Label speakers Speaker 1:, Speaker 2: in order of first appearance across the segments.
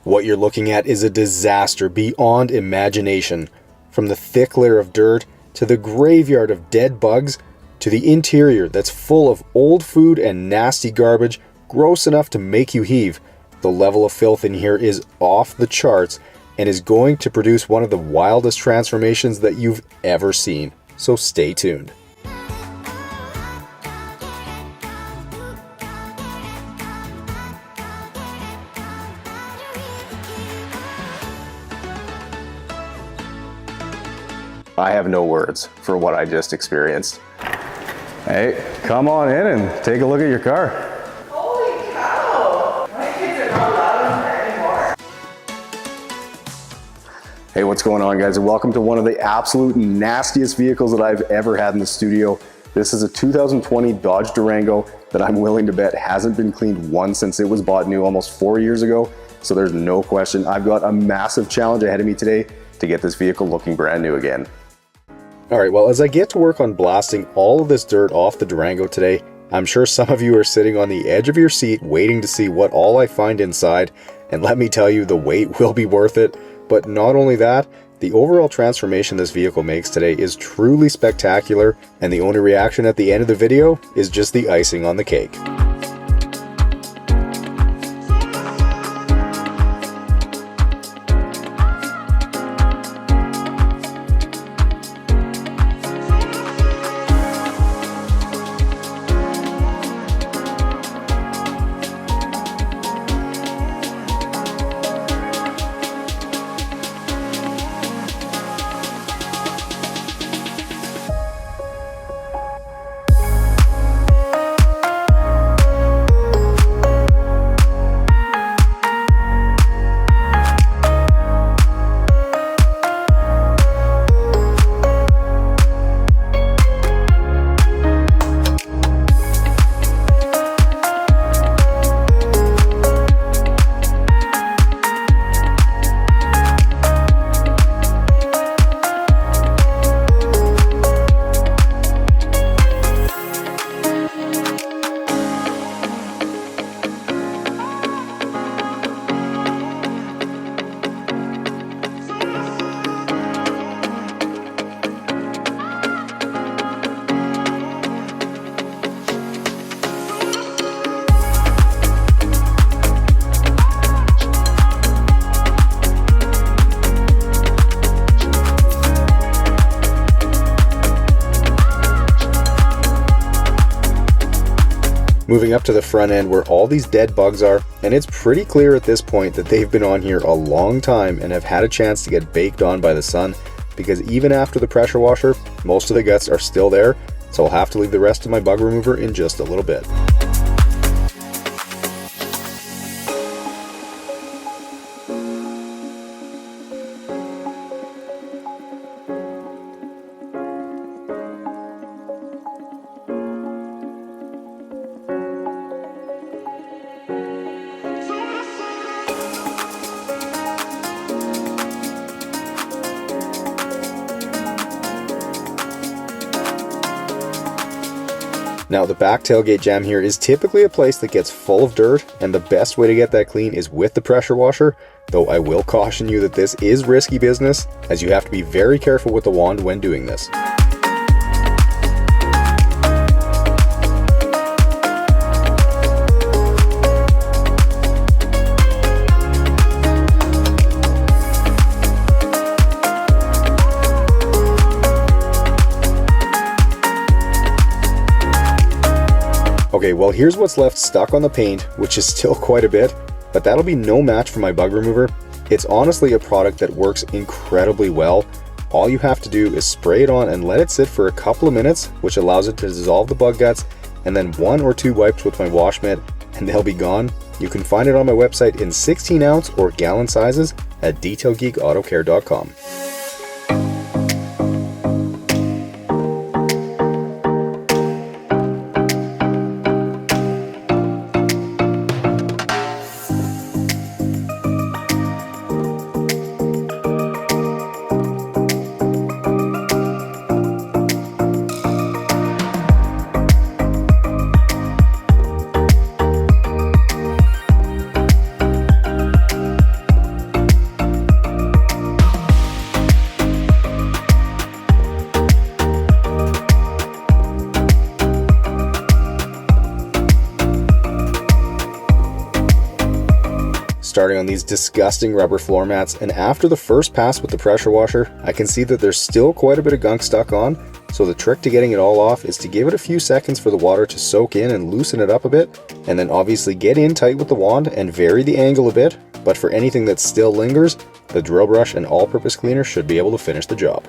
Speaker 1: What you're looking at is a disaster beyond imagination. From the thick layer of dirt, to the graveyard of dead bugs, to the interior that's full of old food and nasty garbage, gross enough to make you heave, the level of filth in here is off the charts and is going to produce one of the wildest transformations that you've ever seen. So stay tuned.
Speaker 2: I have no words for what I just experienced. Hey, come on in and take a look at your car.
Speaker 3: Holy cow! My kids are not allowed in there anymore.
Speaker 2: Hey, what's going on, guys? And welcome to one of the absolute nastiest vehicles that I've ever had in the studio. This is a 2020 Dodge Durango that I'm willing to bet hasn't been cleaned once since it was bought new almost 4 years ago. So there's no question I've got a massive challenge ahead of me today to get this vehicle looking brand new again.
Speaker 1: Alright, well, as I get to work on blasting all of this dirt off the Durango today, I'm sure some of you are sitting on the edge of your seat waiting to see what all I find inside, and let me tell you, the wait will be worth it. But not only that, the overall transformation this vehicle makes today is truly spectacular, and the only reaction at the end of the video is just the icing on the cake. Moving up to the front end where all these dead bugs are, and it's pretty clear at this point that they've been on here a long time and have had a chance to get baked on by the sun, because even after the pressure washer, most of the guts are still there, so I'll have to leave the rest of my bug remover in just a little bit. Now, the back tailgate jam here is typically a place that gets full of dirt, and the best way to get that clean is with the pressure washer, though I will caution you that this is risky business, as you have to be very careful with the wand when doing this. Okay, well, here's what's left stuck on the paint, which is still quite a bit, but that'll be no match for my bug remover. It's honestly a product that works incredibly well. All you have to do is spray it on and let it sit for a couple of minutes, which allows it to dissolve the bug guts, and then 1 or 2 wipes with my wash mitt, and they'll be gone. You can find it on my website in 16-ounce or gallon sizes at detailgeekautocare.com. starting on these disgusting rubber floor mats, and after the first pass with the pressure washer, I can see that there's still quite a bit of gunk stuck on, so the trick to getting it all off is to give it a few seconds for the water to soak in and loosen it up a bit, and then obviously get in tight with the wand and vary the angle a bit, but for anything that still lingers, the drill brush and all-purpose cleaner should be able to finish the job.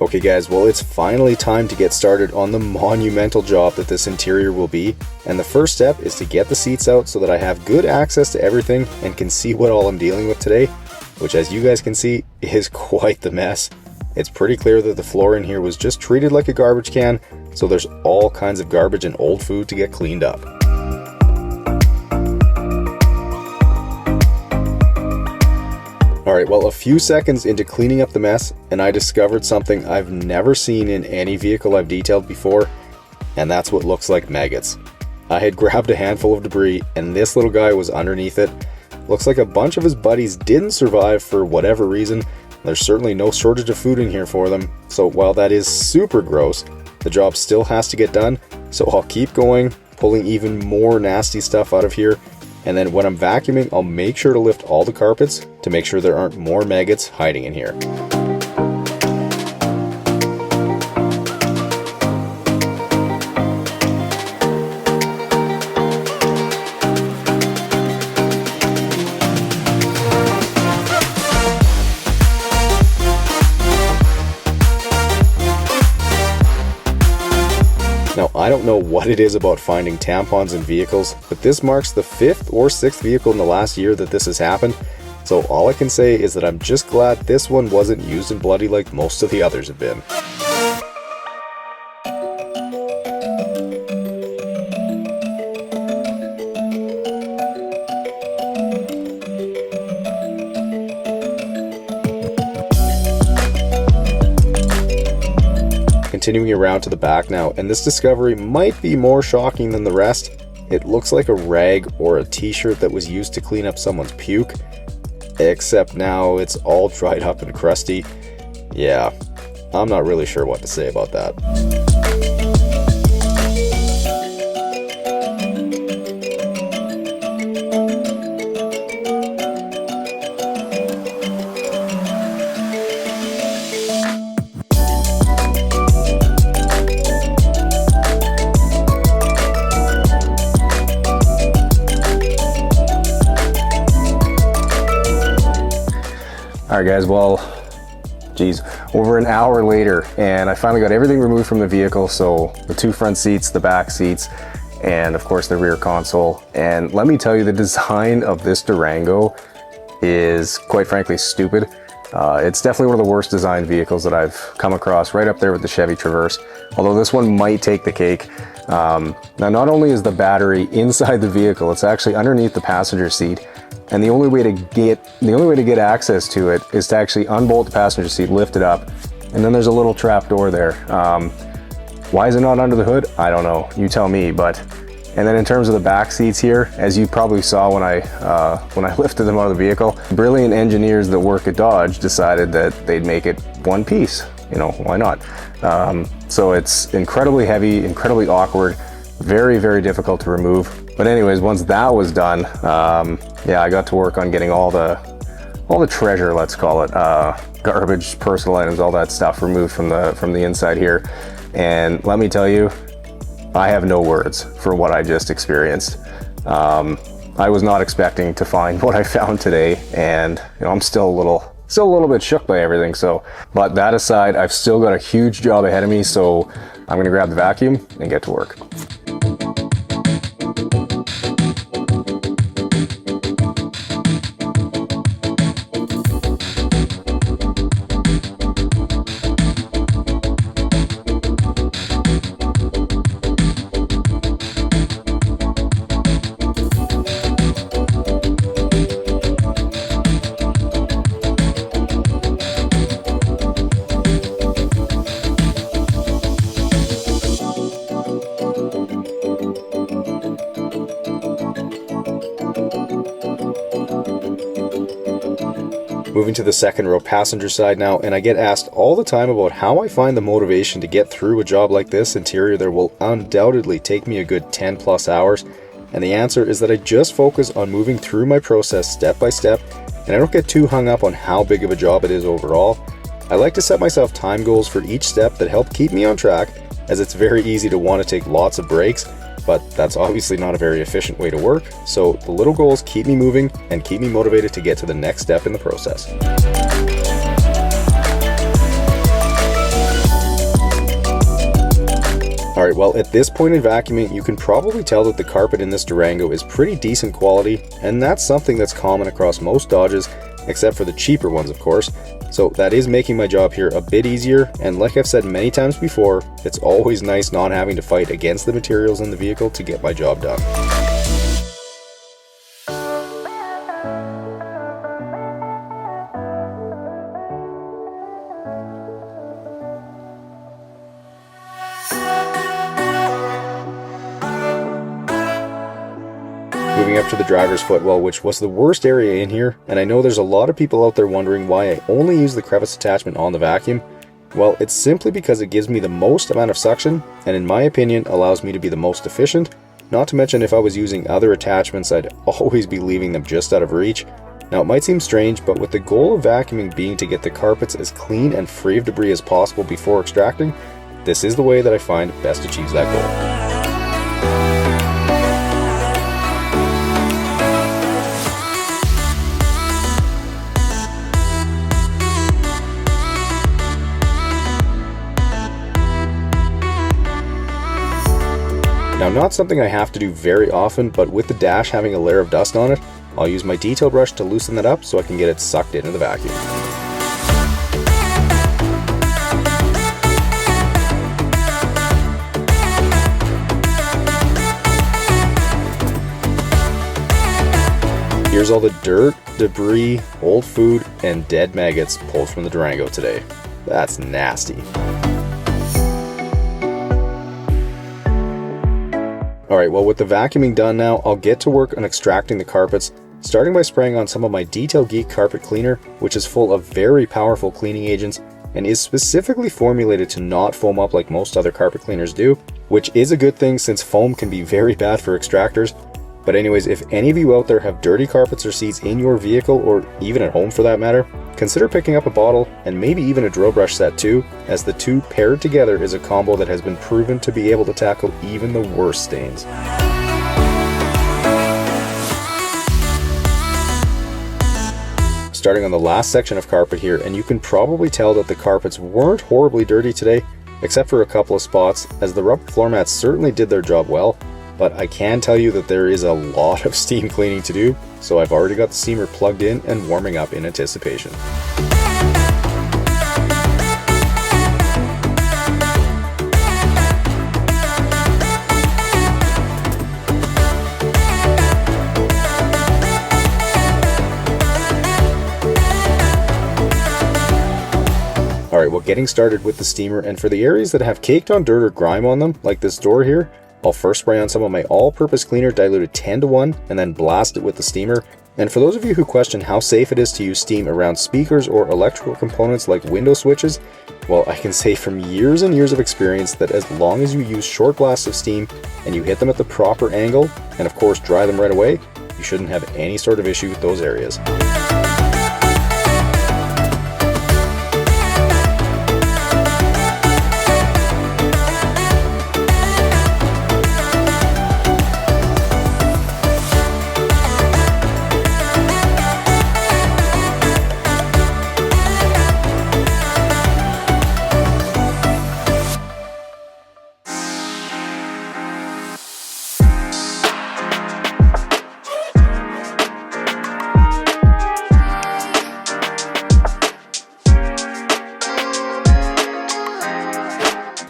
Speaker 1: Okay guys, well it's finally time to get started on the monumental job that this interior will be, and the first step is to get the seats out so that I have good access to everything and can see what all I'm dealing with today, which as you guys can see is quite the mess. It's pretty clear that the floor in here was just treated like a garbage can, so there's all kinds of garbage and old food to get cleaned up. Alright, well a few seconds into cleaning up the mess and I discovered something I've never seen in any vehicle I've detailed before, and that's what looks like maggots. I had grabbed a handful of debris and this little guy was underneath it. Looks like a bunch of his buddies didn't survive for whatever reason. There's certainly no shortage of food in here for them, so while that is super gross, the job still has to get done, so I'll keep going, pulling even more nasty stuff out of here. And then when I'm vacuuming, I'll make sure to lift all the carpets to make sure there aren't more maggots hiding in here. Now, I don't know what it is about finding tampons in vehicles, but this marks the 5th or 6th vehicle in the last year that this has happened, so all I can say is that I'm just glad this one wasn't used and bloody like most of the others have been. Continuing around to the back now, and this discovery might be more shocking than the rest. It looks like a rag or a t-shirt that was used to clean up someone's puke, except now it's all dried up and crusty. Yeah, I'm not really sure what to say about that.
Speaker 2: All right guys, well, geez, over an hour later and I finally got everything removed from the vehicle. So the 2 front seats, the back seats, and of course the rear console. And let me tell you, the design of this Durango is quite frankly stupid. It's definitely one of the worst designed vehicles that I've come across, right up there with the Chevy Traverse, although this one might take the cake. Now not only is the battery inside the vehicle, it's actually underneath the passenger seat. And the only way to get access to it is to actually unbolt the passenger seat, lift it up, and then there's a little trap door there. Why is it not under the hood? I don't know. You tell me. And then in terms of the back seats here, as you probably saw when I lifted them out of the vehicle, brilliant engineers that work at Dodge decided that they'd make it one piece. You know, why not? So it's incredibly heavy, incredibly awkward, very, very difficult to remove. But anyways, once that was done, yeah, I got to work on getting all the treasure, let's call it, garbage, personal items, all that stuff removed from the inside here. And let me tell you, I have no words for what I just experienced. I was not expecting to find what I found today, and you know, I'm still a little bit shook by everything. So, but that aside, I've still got a huge job ahead of me. So I'm gonna grab the vacuum and get to work.
Speaker 1: Moving to the second row passenger side now, and I get asked all the time about how I find the motivation to get through a job like this interior that will undoubtedly take me a good 10 plus hours. And the answer is that I just focus on moving through my process step by step, and I don't get too hung up on how big of a job it is overall. I like to set myself time goals for each step that help keep me on track, as it's very easy to want to take lots of breaks, but that's obviously not a very efficient way to work, so the little goals keep me moving and keep me motivated to get to the next step in the process. Alright, well at this point in vacuuming, you can probably tell that the carpet in this Durango is pretty decent quality, and that's something that's common across most Dodges, except for the cheaper ones of course. So that is making my job here a bit easier, and like I've said many times before, it's always nice not having to fight against the materials in the vehicle to get my job done. Moving up to the driver's footwell, which was the worst area in here, and I know there's a lot of people out there wondering why I only use the crevice attachment on the vacuum. Well, it's simply because it gives me the most amount of suction, and in my opinion allows me to be the most efficient. Not to mention, if I was using other attachments, I'd always be leaving them just out of reach. Now it might seem strange, but with the goal of vacuuming being to get the carpets as clean and free of debris as possible before extracting, this is the way that I find best achieves that goal. Now, not something I have to do very often, but with the dash having a layer of dust on it, I'll use my detail brush to loosen that up so I can get it sucked into the vacuum. Here's all the dirt, debris, old food, and dead maggots pulled from the Durango today. That's nasty. Alright, well with the vacuuming done now, I'll get to work on extracting the carpets, starting by spraying on some of my Detail Geek carpet cleaner, which is full of very powerful cleaning agents and is specifically formulated to not foam up like most other carpet cleaners do, which is a good thing since foam can be very bad for extractors. But anyways, if any of you out there have dirty carpets or seats in your vehicle, or even at home for that matter, consider picking up a bottle and maybe even a drill brush set too, as the two paired together is a combo that has been proven to be able to tackle even the worst stains. Starting on the last section of carpet here, and you can probably tell that the carpets weren't horribly dirty today, except for a couple of spots, as the rubber floor mats certainly did their job well. But I can tell you that there is a lot of steam cleaning to do, so I've already got the steamer plugged in and warming up in anticipation. Alright, well getting started with the steamer, and for the areas that have caked on dirt or grime on them, like this door here, I'll first spray on some of my all-purpose cleaner diluted 10:1 and then blast it with the steamer. And for those of you who question how safe it is to use steam around speakers or electrical components like window switches, well, I can say from years and years of experience that as long as you use short blasts of steam and you hit them at the proper angle, and of course dry them right away, you shouldn't have any sort of issue with those areas.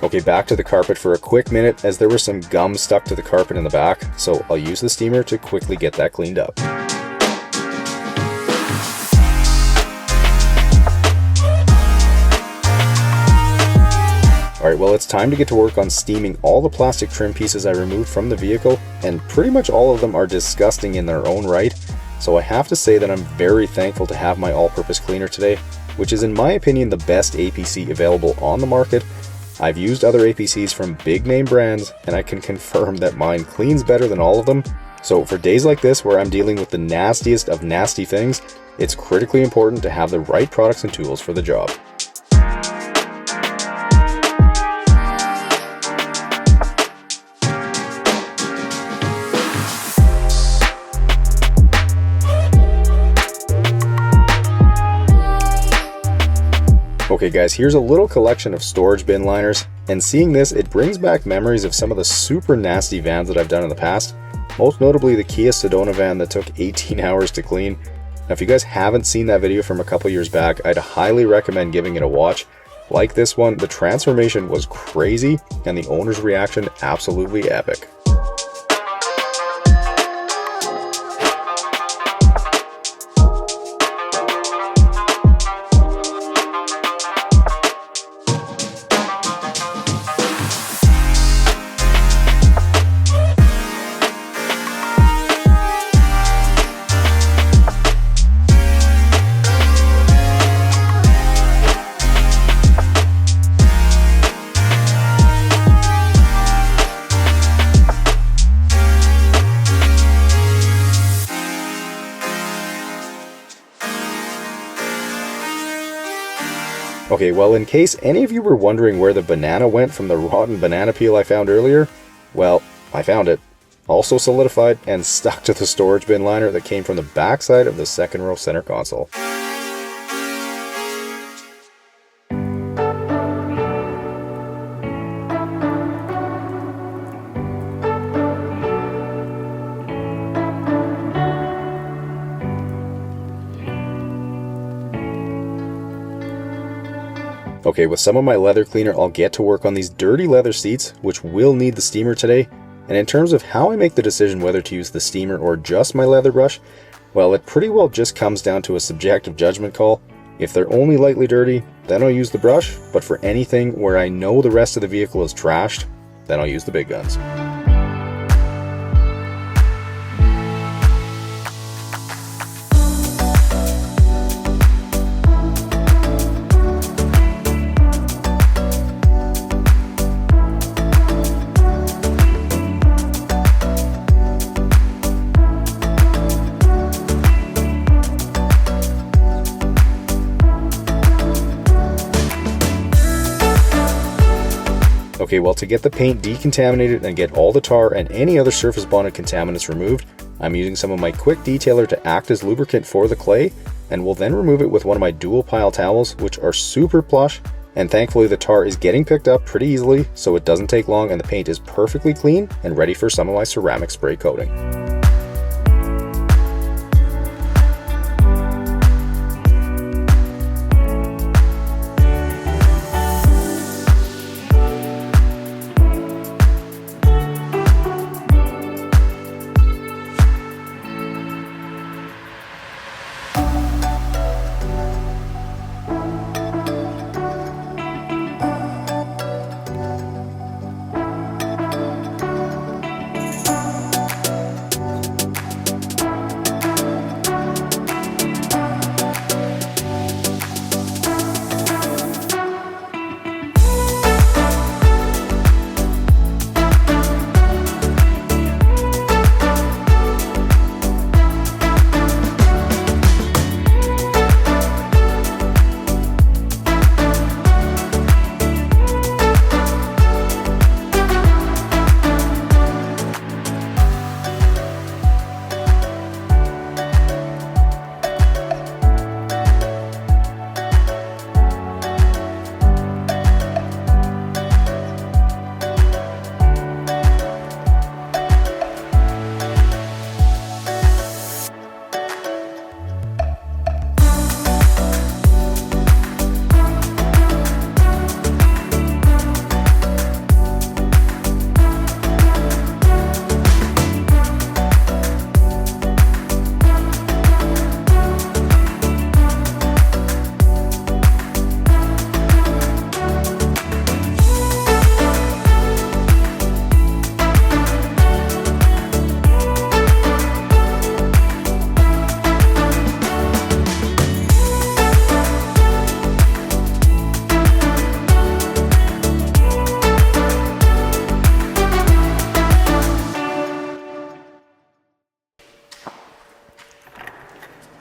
Speaker 1: Okay, back to the carpet for a quick minute, as there was some gum stuck to the carpet in the back, so I'll use the steamer to quickly get that cleaned up. Alright, well it's time to get to work on steaming all the plastic trim pieces I removed from the vehicle, and pretty much all of them are disgusting in their own right. So I have to say that I'm very thankful to have my all-purpose cleaner today, which is in my opinion the best APC available on the market. I've used other APCs from big name brands, and I can confirm that mine cleans better than all of them. So for days like this where I'm dealing with the nastiest of nasty things, it's critically important to have the right products and tools for the job. Okay guys, here's a little collection of storage bin liners, and seeing this, it brings back memories of some of the super nasty vans that I've done in the past, most notably the Kia Sedona van that took 18 hours to clean. Now if you guys haven't seen that video from a couple years back, I'd highly recommend giving it a watch. Like this one, the transformation was crazy, and the owner's reaction absolutely epic. Okay, well, in case any of you were wondering where the banana went from the rotten banana peel I found earlier, well, I found it. Also solidified and stuck to the storage bin liner that came from the backside of the second row center console. Okay, with some of my leather cleaner, I'll get to work on these dirty leather seats, which will need the steamer today. And in terms of how I make the decision whether to use the steamer or just my leather brush, well, it pretty well just comes down to a subjective judgment call. If they're only lightly dirty, then I'll use the brush, but for anything where I know the rest of the vehicle is trashed, then I'll use the big guns. Okay, well, to get the paint decontaminated and get all the tar and any other surface bonded contaminants removed, I'm using some of my quick detailer to act as lubricant for the clay, and will then remove it with one of my dual pile towels, which are super plush, and thankfully the tar is getting picked up pretty easily, so it doesn't take long and the paint is perfectly clean and ready for some of my ceramic spray coating.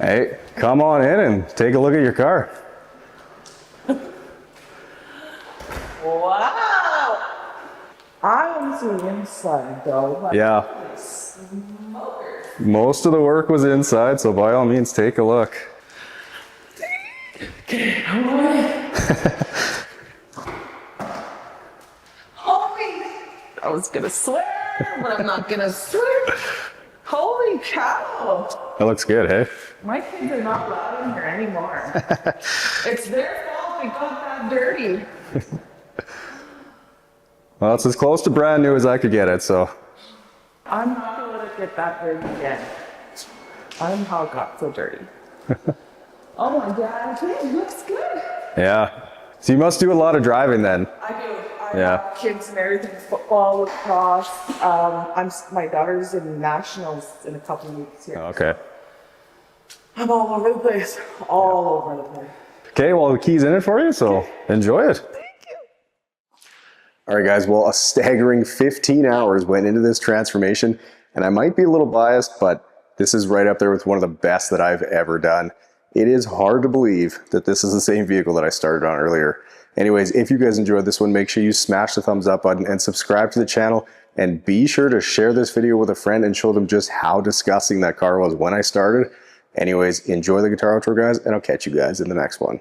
Speaker 2: Hey, come on in and take a look at your car.
Speaker 3: Wow! I want to see the inside though. Like,
Speaker 2: Yeah.
Speaker 3: holy smokers.
Speaker 2: Most of the work was inside, so by all means, take a look.
Speaker 3: Holy! I was gonna swear, but I'm not gonna swear. Holy cow!
Speaker 2: That looks good, hey?
Speaker 3: My kids are not allowed in here anymore. It's their fault they got that dirty.
Speaker 2: Well, it's as close to brand new as I could get it, so.
Speaker 3: I'm not gonna let it get that dirty again. I don't know how it got so dirty. Oh my god, it looks good.
Speaker 2: Yeah. So you must do a lot of driving then.
Speaker 3: I do. I
Speaker 2: Yeah.
Speaker 3: have kids and everything, football, lacrosse. My daughter's in nationals in a couple of weeks here.
Speaker 2: Okay.
Speaker 3: I'm all over the place. All over the place.
Speaker 2: Okay, well, the key's in it for you, so enjoy it.
Speaker 3: Thank you.
Speaker 2: All right, guys, well, a staggering 15 hours went into this transformation, and I might be a little biased, but this is right up there with one of the best that I've ever done. It is hard to believe that this is the same vehicle that I started on earlier. Anyways, if you guys enjoyed this one, make sure you smash the thumbs up button and subscribe to the channel, and be sure to share this video with a friend and show them just how disgusting that car was when I started. Anyways, enjoy the guitar outro, guys, and I'll catch you guys in the next one.